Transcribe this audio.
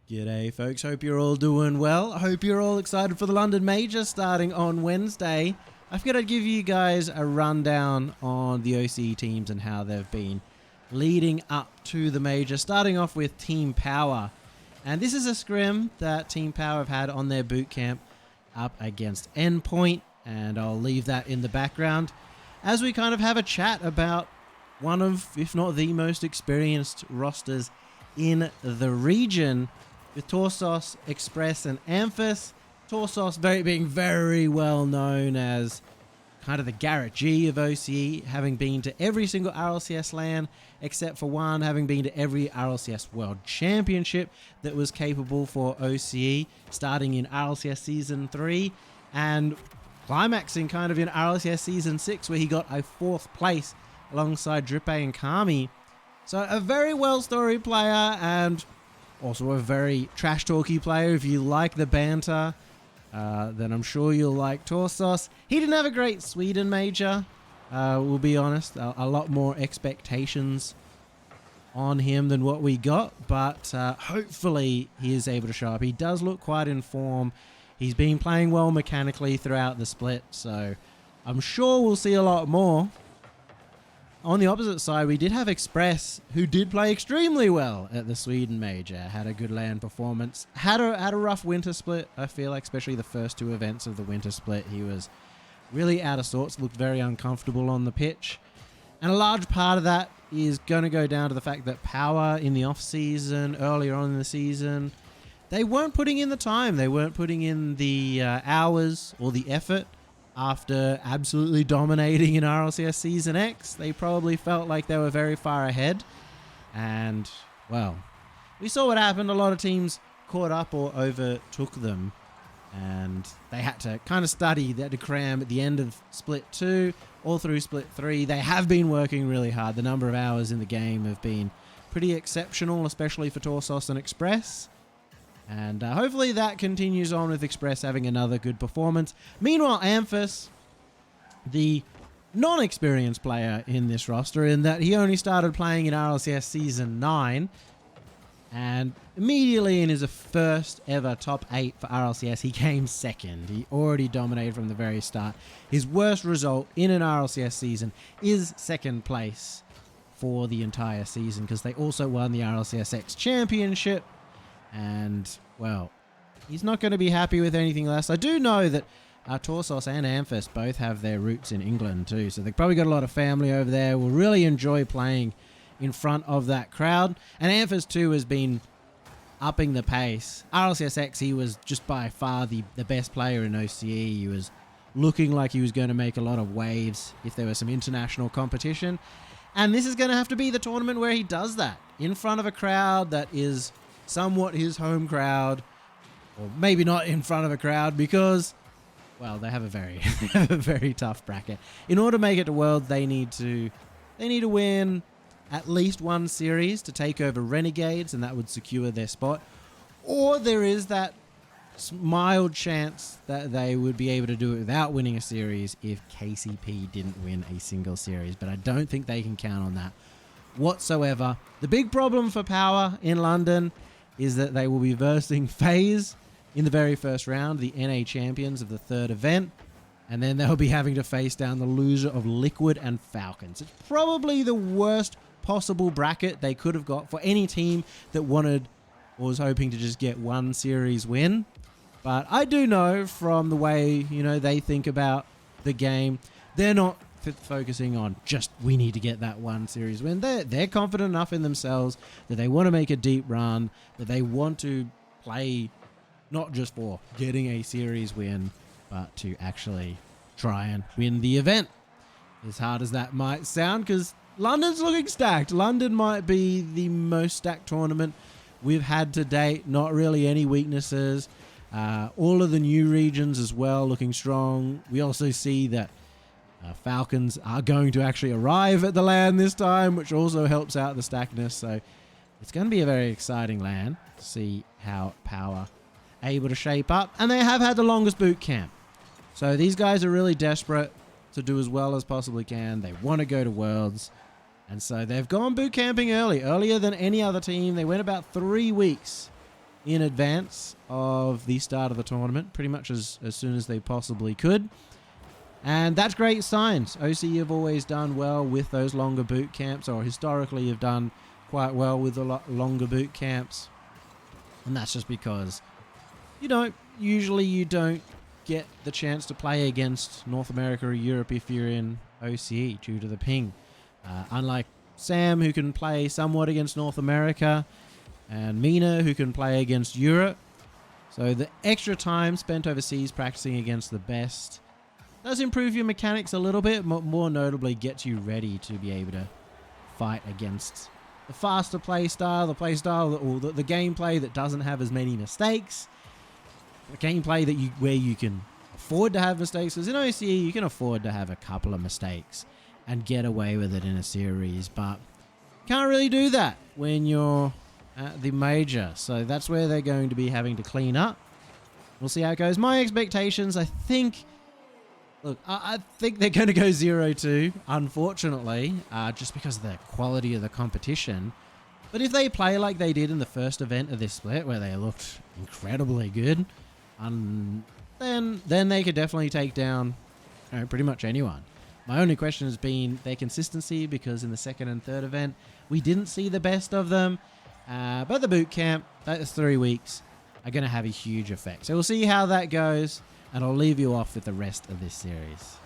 G'day folks, hope you're all doing well. I hope you're all excited for the London Major starting on Wednesday. I figured I'd give you guys a rundown on the OCE teams and how they've been leading up to the Major, starting off with Team Power. And this is a scrim that Team Power have had on their boot camp up against Endpoint, and I'll leave that in the background as we kind of have a chat about one of, if not the most experienced rosters in the region, with Torsos, Express, and Amphis. Torsos being very well known as kind of the Garrett G of OCE, having been to every single RLCS LAN except for one, having been to every RLCS World Championship that was capable for OCE, starting in RLCS Season 3 and climaxing kind of in RLCS Season 6, where he got a 4th place alongside Drippe and Kami. So a very well-storied player, and also a very trash-talky player. If you like the banter, then I'm sure you'll like Torsos. He didn't have a great Sweden Major, we'll be honest. A lot more expectations on him than what we got, but hopefully he is able to show up. He does look quite in form. He's been playing well mechanically throughout the split, so I'm sure we'll see a lot more. On the opposite side, we did have Express, who did play extremely well at the Sweden Major. Had a good LAN performance. Had a rough winter split, I feel like, especially the first 2 events of the winter split. He was really out of sorts, looked very uncomfortable on the pitch. And a large part of that is going to go down to the fact that Power in the off-season, earlier on in the season, they weren't putting in the time. They weren't putting in the hours or the effort. After absolutely dominating in RLCS Season X, they probably felt like they were very far ahead. And, well, we saw what happened. A lot of teams caught up or overtook them. And they had to kind of study, they had to cram at the end of Split 2, all through Split 3. They have been working really hard. The number of hours in the game have been pretty exceptional, especially for Torsos and Express. And hopefully that continues on with Express having another good performance. Meanwhile, Amphis, the non-experienced player in this roster, in that he only started playing in RLCS Season 9, and immediately in his first ever top 8 for RLCS, he came second. He already dominated from the very start. His worst result in an RLCS season is second place for the entire season, because they also won the RLCS X Championship. And, well, he's not going to be happy with anything less. I do know that Torsos and Amphis both have their roots in England too, so they've probably got a lot of family over there. Will really enjoy playing in front of that crowd. And Amphis too has been upping the pace. RLCS X, he was just by far the best player in OCE. He was looking like he was going to make a lot of waves if there was some international competition. And this is going to have to be the tournament where he does that, in front of a crowd that is somewhat his home crowd, or maybe not in front of a crowd, because, well, they have a very tough bracket. In order to make it to Worlds, they need to win at least one series to take over Renegades, and that would secure their spot. Or there is that mild chance that they would be able to do it without winning a series if KCP didn't win a single series, but I don't think they can count on that whatsoever. The big problem for Power in London is that they will be versing FaZe in the very first round, the NA champions of the 3rd event, and then they'll be having to face down the loser of Liquid and Falcons. It's probably the worst possible bracket they could have got for any team that wanted or was hoping to just get one series win. But I do know from the way, they think about the game, they're not focusing on just we need to get that one series win. They're confident enough in themselves that they want to make a deep run, that they want to play not just for getting a series win, but to actually try and win the event. As hard as that might sound, because London's looking stacked. London might be the most stacked tournament we've had to date. Not really any weaknesses. All of the new regions as well looking strong. We also see that Falcons are going to actually arrive at the LAN this time, which also helps out the stackness. So it's going to be a very exciting LAN to see how Power able to shape up. And they have had the longest boot camp. So these guys are really desperate to do as well as possibly can. They want to go to Worlds. And so they've gone boot camping earlier than any other team. They went about 3 weeks in advance of the start of the tournament, pretty much as soon as they possibly could. And that's great signs. OC have always done well with those longer boot camps, or historically have done quite well with the longer boot camps. And that's just because usually you don't get the chance to play against North America or Europe if you're in OCE due to the ping. Unlike Sam, who can play somewhat against North America, and Mina, who can play against Europe. So the extra time spent overseas practicing against the best does improve your mechanics a little bit, but more notably gets you ready to be able to fight against the faster play style, the gameplay that doesn't have as many mistakes, the gameplay where you can afford to have mistakes. Because in OCE, you can afford to have a couple of mistakes and get away with it in a series, but can't really do that when you're at the major. So that's where they're going to be having to clean up. We'll see how it goes. My expectations, I think they're going to go 0-2, unfortunately, just because of the quality of the competition. But if they play like they did in the first event of this split, where they looked incredibly good, then they could definitely take down pretty much anyone. My only question has been their consistency, because in the second and third event, we didn't see the best of them. But the boot camp, that is 3 weeks, are going to have a huge effect. So we'll see how that goes, and I'll leave you off with the rest of this series.